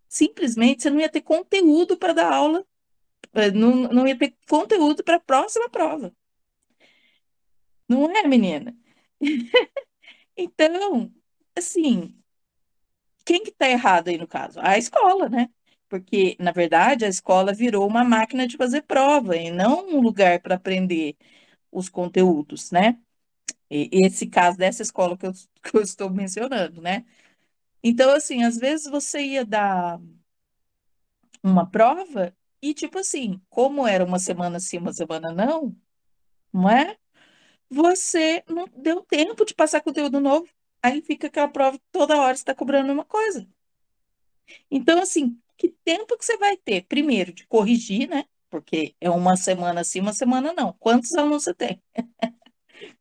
simplesmente você não ia ter conteúdo para dar aula, não ia ter conteúdo para a próxima prova. Não é, menina? Então, assim, quem que tá errado aí no caso? A escola, né? Porque, na verdade, a escola virou uma máquina de fazer prova e não um lugar para aprender os conteúdos, né? Esse caso dessa escola que eu estou mencionando, né? Então, assim, às vezes você ia dar uma prova e, tipo assim, como era uma semana sim, uma semana não, não é? Você não deu tempo de passar conteúdo novo. Aí fica aquela prova que toda hora você está cobrando uma coisa. Então, assim, que tempo que você vai ter? Primeiro, de corrigir, né? Porque é uma semana sim, uma semana não. Quantos alunos você tem?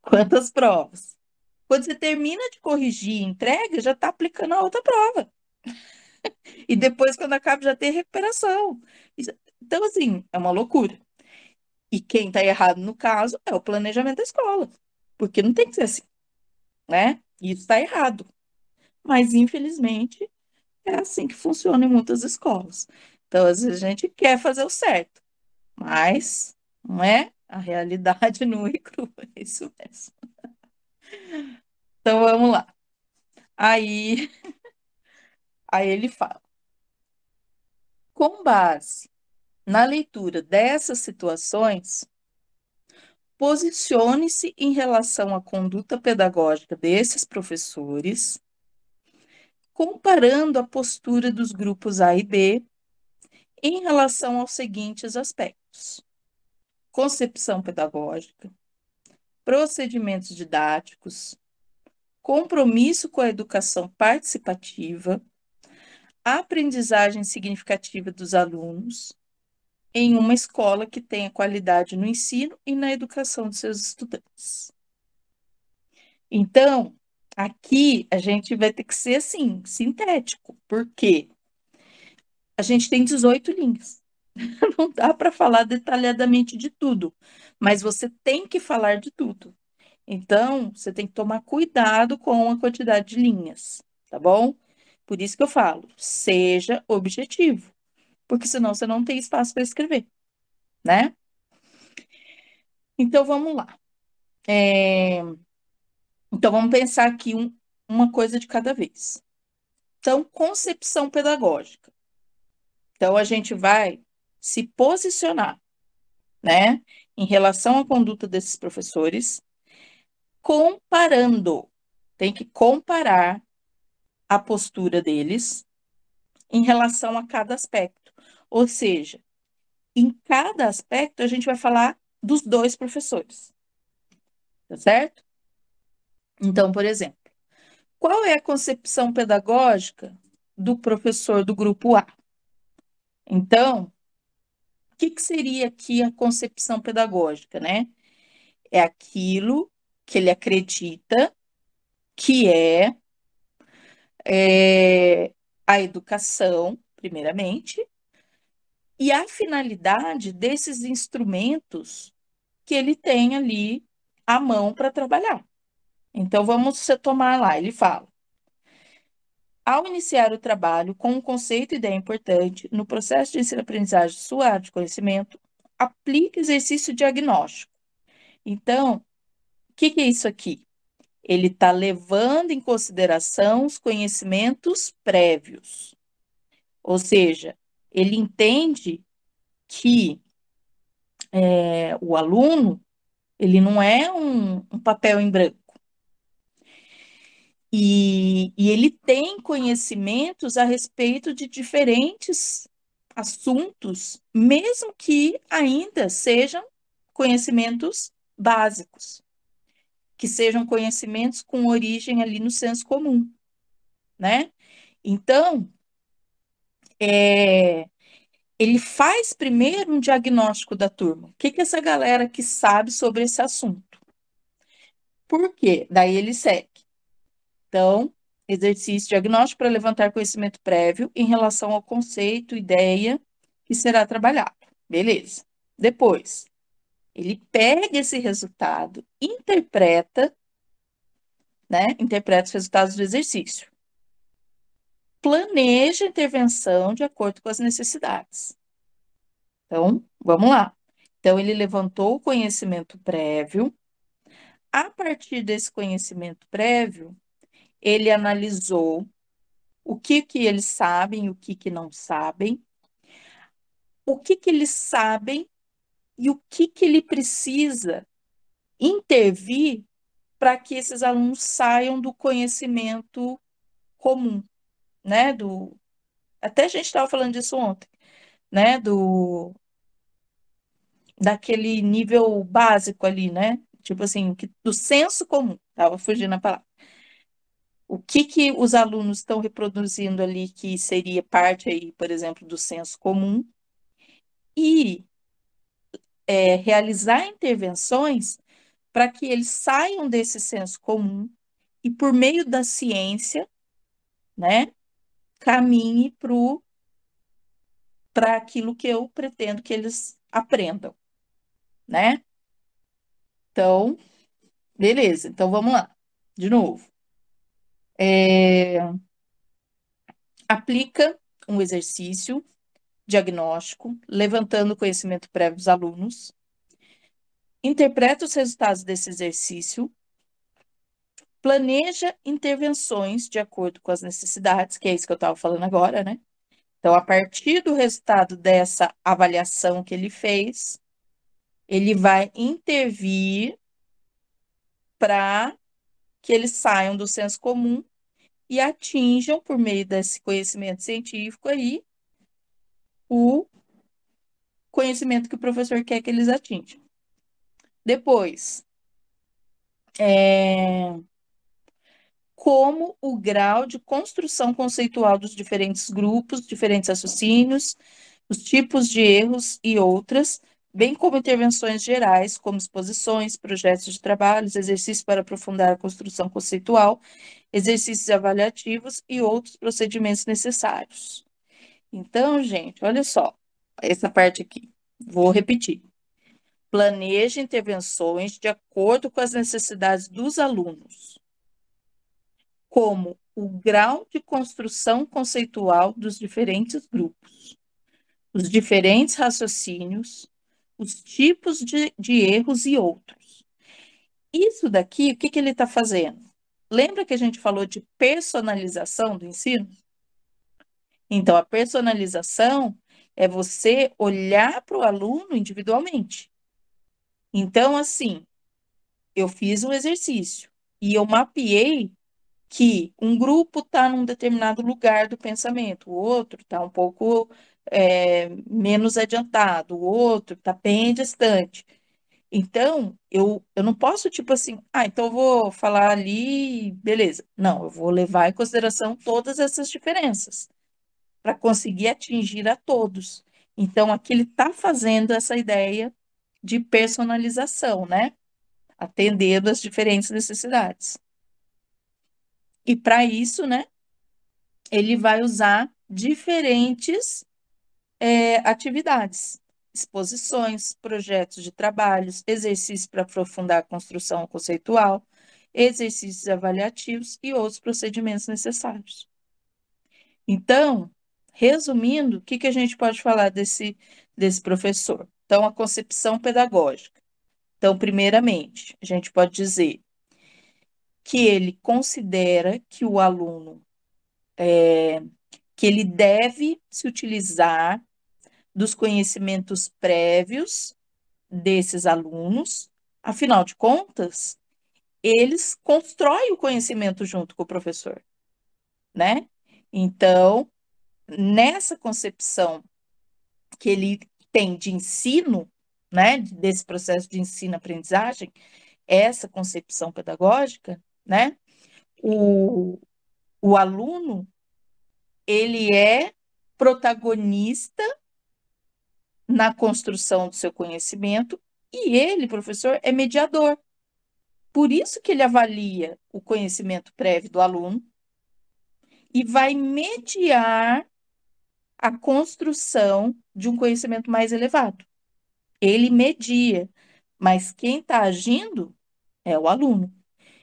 Quantas provas? Quando você termina de corrigir e entrega, já está aplicando a outra prova. E depois, quando acaba, já tem recuperação. Então, assim, é uma loucura. E quem está errado no caso é o planejamento da escola. Porque não tem que ser assim, né? Isso está errado. Mas, infelizmente, é assim que funciona em muitas escolas. Então, às vezes, a gente quer fazer o certo, mas não é a realidade nua e crua. É isso mesmo. Então, vamos lá. Aí, aí ele fala: com base na leitura dessas situações, posicione-se em relação à conduta pedagógica desses professores, comparando a postura dos grupos A e B em relação aos seguintes aspectos: concepção pedagógica, procedimentos didáticos, compromisso com a educação participativa, aprendizagem significativa dos alunos em uma escola que tenha qualidade no ensino e na educação de seus estudantes. Então, aqui a gente vai ter que ser assim, sintético, porque a gente tem 18 linhas. Não dá para falar detalhadamente de tudo, mas você tem que falar de tudo. Então, você tem que tomar cuidado com a quantidade de linhas, tá bom? Por isso que eu falo, seja objetivo, porque senão você não tem espaço para escrever, né? Então, vamos lá. É, Então, vamos pensar aqui uma coisa de cada vez. Então, concepção pedagógica. Então, a gente vai se posicionar, né, em relação à conduta desses professores, comparando. Tem que comparar a postura deles em relação a cada aspecto. Ou seja, em cada aspecto a gente vai falar dos dois professores, tá certo? Então, por exemplo, qual é a concepção pedagógica do professor do grupo A? Então, o que seria aqui a concepção pedagógica, né? É aquilo que ele acredita que é a educação, primeiramente, e a finalidade desses instrumentos que ele tem ali à mão para trabalhar. Então, vamos tomar lá, ele fala: ao iniciar o trabalho com um conceito e ideia importante no processo de ensino-aprendizagem de sua área de conhecimento, aplique exercício diagnóstico. Então, o que é isso aqui? Ele está levando em consideração os conhecimentos prévios, ou seja, ele entende que o aluno ele não é um papel em branco. E ele tem conhecimentos a respeito de diferentes assuntos, mesmo que ainda sejam conhecimentos básicos, que sejam conhecimentos com origem ali no senso comum, né? Então, ele faz primeiro um diagnóstico da turma. O que que essa galera que sabe sobre esse assunto? Por quê? Daí ele segue. Então, exercício diagnóstico para levantar conhecimento prévio em relação ao conceito, ideia que será trabalhado. Beleza. Depois, ele pega esse resultado, interpreta, né? Interpreta os resultados do exercício. Planeja a intervenção de acordo com as necessidades. Então, vamos lá. Então, ele levantou o conhecimento prévio. A partir desse conhecimento prévio, ele analisou o que eles sabem, o que não sabem, o que eles sabem e o que ele precisa intervir para que esses alunos saiam do conhecimento comum, né? Até a gente estava falando disso ontem, né? Daquele nível básico ali, né? Tipo assim, do senso comum, estava fugindo a palavra. O que os alunos estão reproduzindo ali que seria parte aí, por exemplo, do senso comum, e realizar intervenções para que eles saiam desse senso comum e, por meio da ciência, né, caminhe para aquilo que eu pretendo que eles aprendam, né? Então, beleza. Então, vamos lá. De novo. Aplica um exercício diagnóstico, levantando o conhecimento prévio dos alunos, interpreta os resultados desse exercício, planeja intervenções de acordo com as necessidades, que é isso que eu estava falando agora, né? Então, a partir do resultado dessa avaliação que ele fez, ele vai intervir para que eles saiam do senso comum e atinjam, por meio desse conhecimento científico aí, o conhecimento que o professor quer que eles atinjam. Depois, como o grau de construção conceitual dos diferentes grupos, diferentes raciocínios, os tipos de erros e outras, bem como intervenções gerais, como exposições, projetos de trabalhos, exercícios para aprofundar a construção conceitual, exercícios avaliativos e outros procedimentos necessários. Então, gente, olha só, essa parte aqui, vou repetir. Planeje intervenções de acordo com as necessidades dos alunos, como o grau de construção conceitual dos diferentes grupos, os diferentes raciocínios, os tipos de erros e outros. Isso daqui, o que ele está fazendo? Lembra que a gente falou de personalização do ensino? Então, a personalização é você olhar para o aluno individualmente. Então, assim, eu fiz um exercício e eu mapeei que um grupo está num determinado lugar do pensamento, o outro está um pouco menos adiantado, o outro está bem distante. Então, eu não posso, tipo assim, então eu vou falar ali, beleza. Não, eu vou levar em consideração todas essas diferenças para conseguir atingir a todos. Então, aqui ele está fazendo essa ideia de personalização, né? Atendendo às diferentes necessidades. E para isso, né, ele vai usar diferentes atividades, exposições, projetos de trabalhos, exercícios para aprofundar a construção conceitual, exercícios avaliativos e outros procedimentos necessários. Então, resumindo, o que a gente pode falar desse professor? Então, a concepção pedagógica. Então, primeiramente, a gente pode dizer que ele considera que o aluno que ele deve se utilizar dos conhecimentos prévios desses alunos, afinal de contas, eles constroem o conhecimento junto com o professor, né? Então, nessa concepção que ele tem de ensino, né, desse processo de ensino-aprendizagem, essa concepção pedagógica, né, o aluno, ele é protagonista na construção do seu conhecimento e ele, professor, é mediador. Por isso que ele avalia o conhecimento prévio do aluno, e vai mediar a construção de um conhecimento mais elevado. Ele media, mas quem está agindo é o aluno.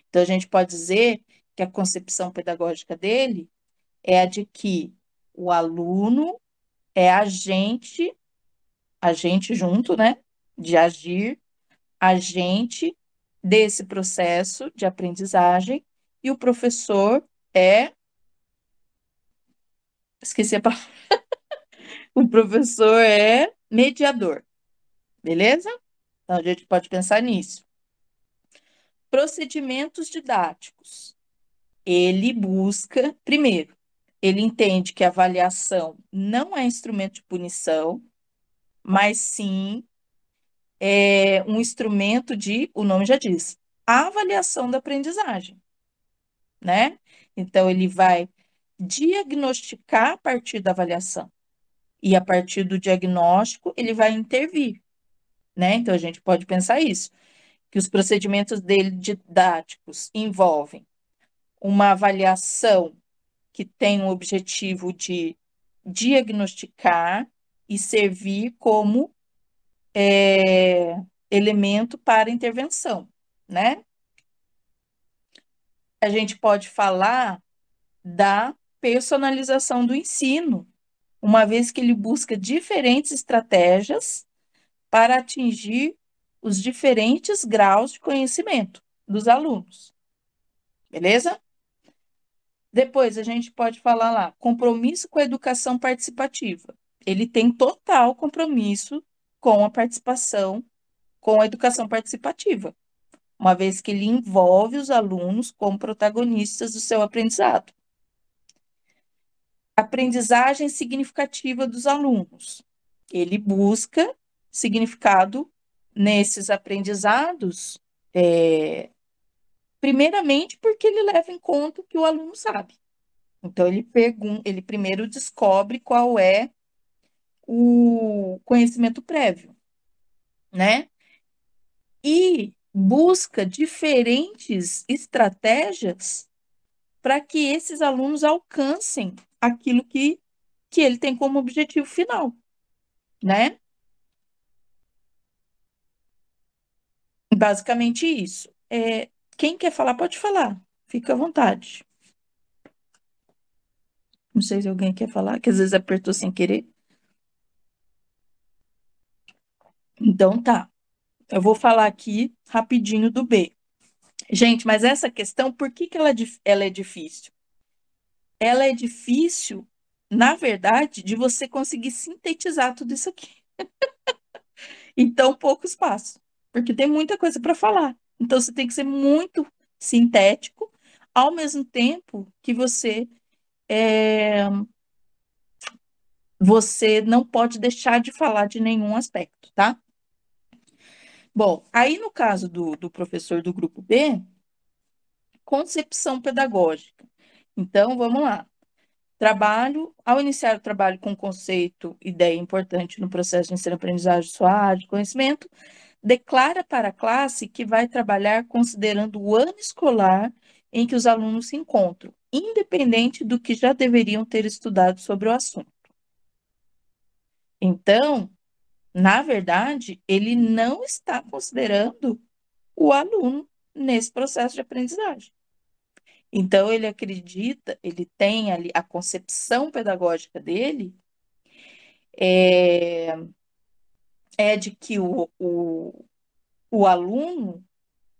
Então, a gente pode dizer que a concepção pedagógica dele é a de que o aluno é agente junto, né, de agir, agente desse processo de aprendizagem, e o professor é, esqueci a palavra, o professor é mediador, beleza? Então, a gente pode pensar nisso. Procedimentos didáticos. Ele busca, primeiro, ele entende que a avaliação não é instrumento de punição, mas sim é um instrumento de, o nome já diz, avaliação da aprendizagem, né? Então, ele vai diagnosticar a partir da avaliação. E a partir do diagnóstico, ele vai intervir, né? Então, a gente pode pensar isso, que os procedimentos dele didáticos envolvem uma avaliação que tem o objetivo de diagnosticar e servir como elemento para intervenção, né? A gente pode falar da personalização do ensino, uma vez que ele busca diferentes estratégias para atingir os diferentes graus de conhecimento dos alunos, beleza? Depois a gente pode falar lá, compromisso com a educação participativa. Ele tem total compromisso com a participação, com a educação participativa, uma vez que ele envolve os alunos como protagonistas do seu aprendizado. Aprendizagem significativa dos alunos. Ele busca significado nesses aprendizados, primeiramente porque ele leva em conta o que o aluno sabe. Então, ele primeiro descobre qual é o conhecimento prévio, né? E busca diferentes estratégias para que esses alunos alcancem aquilo que ele tem como objetivo final, né? Basicamente isso. Quem quer falar, pode falar. Fica à vontade. Não sei se alguém quer falar, que às vezes apertou sem querer. Então tá. Eu vou falar aqui rapidinho do B. Gente, mas essa questão, por que que ela é difícil? Ela é difícil, na verdade, de você conseguir sintetizar tudo isso aqui em tão pouco espaço, porque tem muita coisa para falar. Então, você tem que ser muito sintético, ao mesmo tempo que você não pode deixar de falar de nenhum aspecto, tá? Bom, aí no caso do professor do grupo B, concepção pedagógica. Então, vamos lá. Ao iniciar o trabalho com conceito, ideia importante no processo de ensino-aprendizagem de sua área de conhecimento, declara para a classe que vai trabalhar considerando o ano escolar em que os alunos se encontram, independente do que já deveriam ter estudado sobre o assunto. Então, na verdade, ele não está considerando o aluno nesse processo de aprendizagem. Então, ele acredita, ele tem ali a concepção pedagógica dele é, é de que o aluno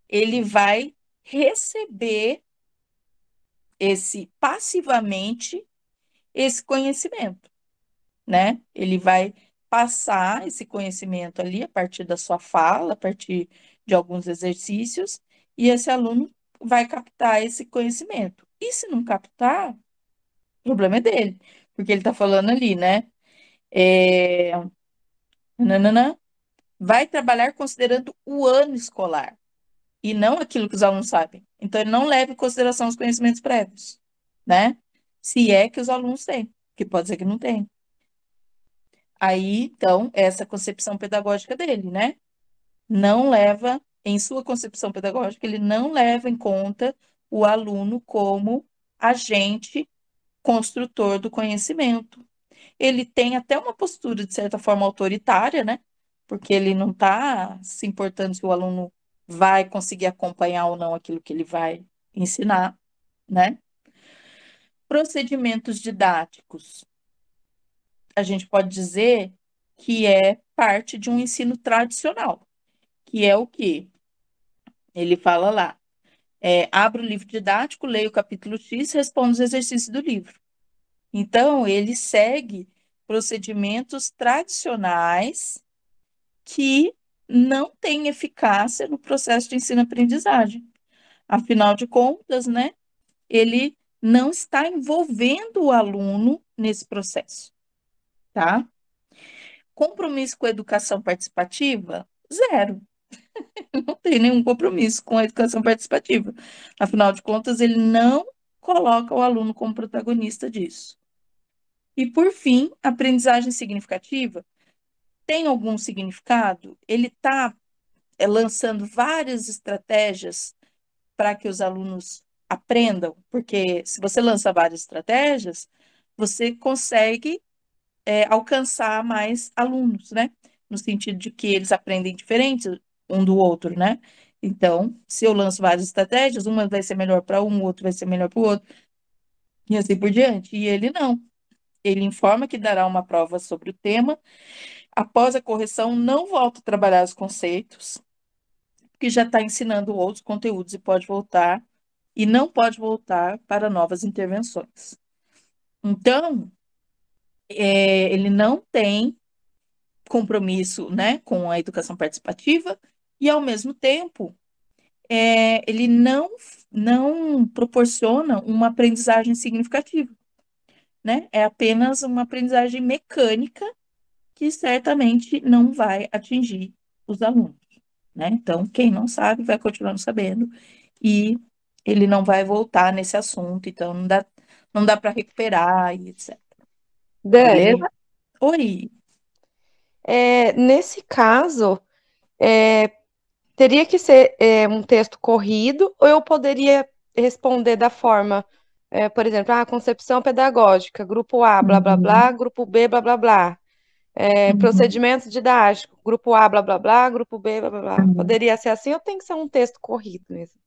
ele vai receber passivamente esse conhecimento, né? Ele vai passar esse conhecimento ali a partir da sua fala, a partir de alguns exercícios, e esse aluno vai captar esse conhecimento. E se não captar, o problema é dele, porque ele está falando ali, né? É, nananã, vai trabalhar considerando o ano escolar e não aquilo que os alunos sabem. Então, ele não leva em consideração os conhecimentos prévios, né? Se é que os alunos têm, que pode ser que não tenham. Aí, então, essa concepção pedagógica dele, né? Não leva, em sua concepção pedagógica, ele não leva em conta o aluno como agente construtor do conhecimento. Ele tem até uma postura, de certa forma, autoritária, né? Porque ele não está se importando se o aluno vai conseguir acompanhar ou não aquilo que ele vai ensinar, né? Procedimentos didáticos. A gente pode dizer que é parte de um ensino tradicional, que é o quê? Ele fala lá, abre o livro didático, leia o capítulo X, responde os exercícios do livro. Então, ele segue procedimentos tradicionais que não têm eficácia no processo de ensino-aprendizagem. Afinal de contas, né, ele não está envolvendo o aluno nesse processo, tá? Compromisso com a educação participativa? Zero. Não tem nenhum compromisso com a educação participativa. Afinal de contas, ele não coloca o aluno como protagonista disso. E, por fim, aprendizagem significativa tem algum significado? Ele está lançando várias estratégias para que os alunos aprendam, porque se você lança várias estratégias, você consegue alcançar mais alunos, né? No sentido de que eles aprendem diferente um do outro, né? Então, se eu lanço várias estratégias, uma vai ser melhor para um, o outro vai ser melhor para o outro, e assim por diante. E ele não. Ele informa que dará uma prova sobre o tema. Após a correção, não volta a trabalhar os conceitos, porque já está ensinando outros conteúdos e pode voltar, e não pode voltar para novas intervenções. Então, ele não tem compromisso, né, com a educação participativa e, ao mesmo tempo, ele não proporciona uma aprendizagem significativa, né? É apenas uma aprendizagem mecânica que certamente não vai atingir os alunos, né? Então, quem não sabe vai continuar não sabendo e ele não vai voltar nesse assunto, então não dá para recuperar e etc. Beleza? Dani, Oi. nesse caso, é, teria que ser um texto corrido ou eu poderia responder da forma, por exemplo, concepção pedagógica, grupo A, blá, blá, Uhum, blá, grupo B, blá, blá, blá. uhum, Procedimento didático, grupo A, blá, blá, blá, grupo B, blá, blá, blá. uhum. Poderia ser assim ou tem que ser um texto corrido mesmo?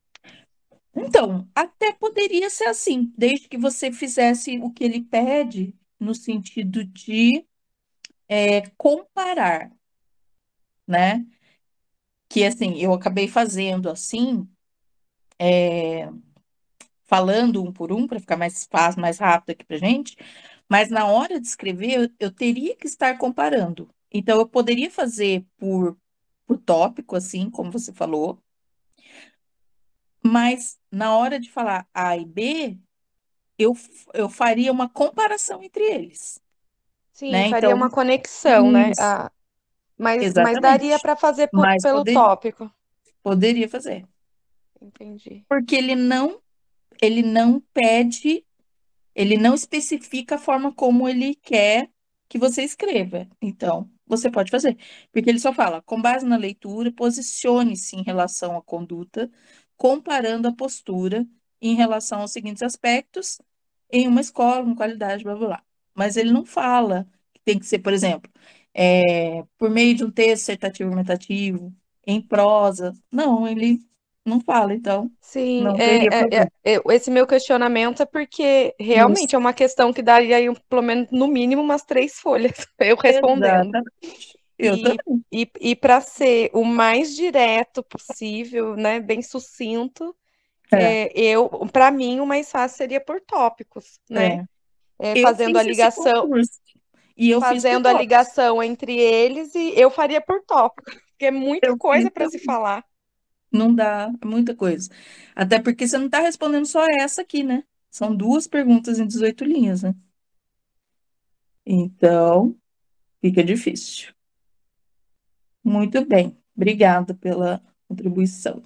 Então, até poderia ser assim, desde que você fizesse o que ele pede, no sentido de comparar, né? Que assim, eu acabei fazendo assim, falando um por um, para ficar mais fácil, mais rápido aqui para gente, mas na hora de escrever, eu teria que estar comparando. Então, eu poderia fazer por tópico, assim, como você falou, mas na hora de falar A e B, eu faria uma comparação entre eles, Sim, né? faria uma Então, conexão, né? isso, Mas daria exatamente. para fazer Mas pelo tópico. poderia fazer. Entendi. Porque ele não pede, ele não especifica a forma como ele quer que você escreva. Então, você pode fazer. Porque ele só fala, com base na leitura, posicione-se em relação à conduta, comparando a postura em relação aos seguintes aspectos em uma escola, com qualidade, blá, blá, blá. Mas ele não fala que tem que ser, por exemplo, por meio de um texto dissertativo argumentativo, em prosa. Não, ele não fala, então Sim, não teria problema. esse meu questionamento é porque Isso, realmente é uma questão que daria aí, pelo menos, no mínimo, umas 3 folhas, eu respondendo. exatamente. Eu E, também. e para ser o mais direto possível, né, bem sucinto, É, para mim, o mais fácil seria por tópicos, né? é. É, Eu fiz esse concurso e eu fiz por fazendo a tópicos. ligação entre eles e eu faria por tópico, porque é muita Eu fiz coisa para se também. falar. Não dá, é muita coisa. Até porque você não está respondendo só essa aqui, né? São duas perguntas em 18 linhas, né? Então, fica difícil. Muito bem. Obrigada pela contribuição.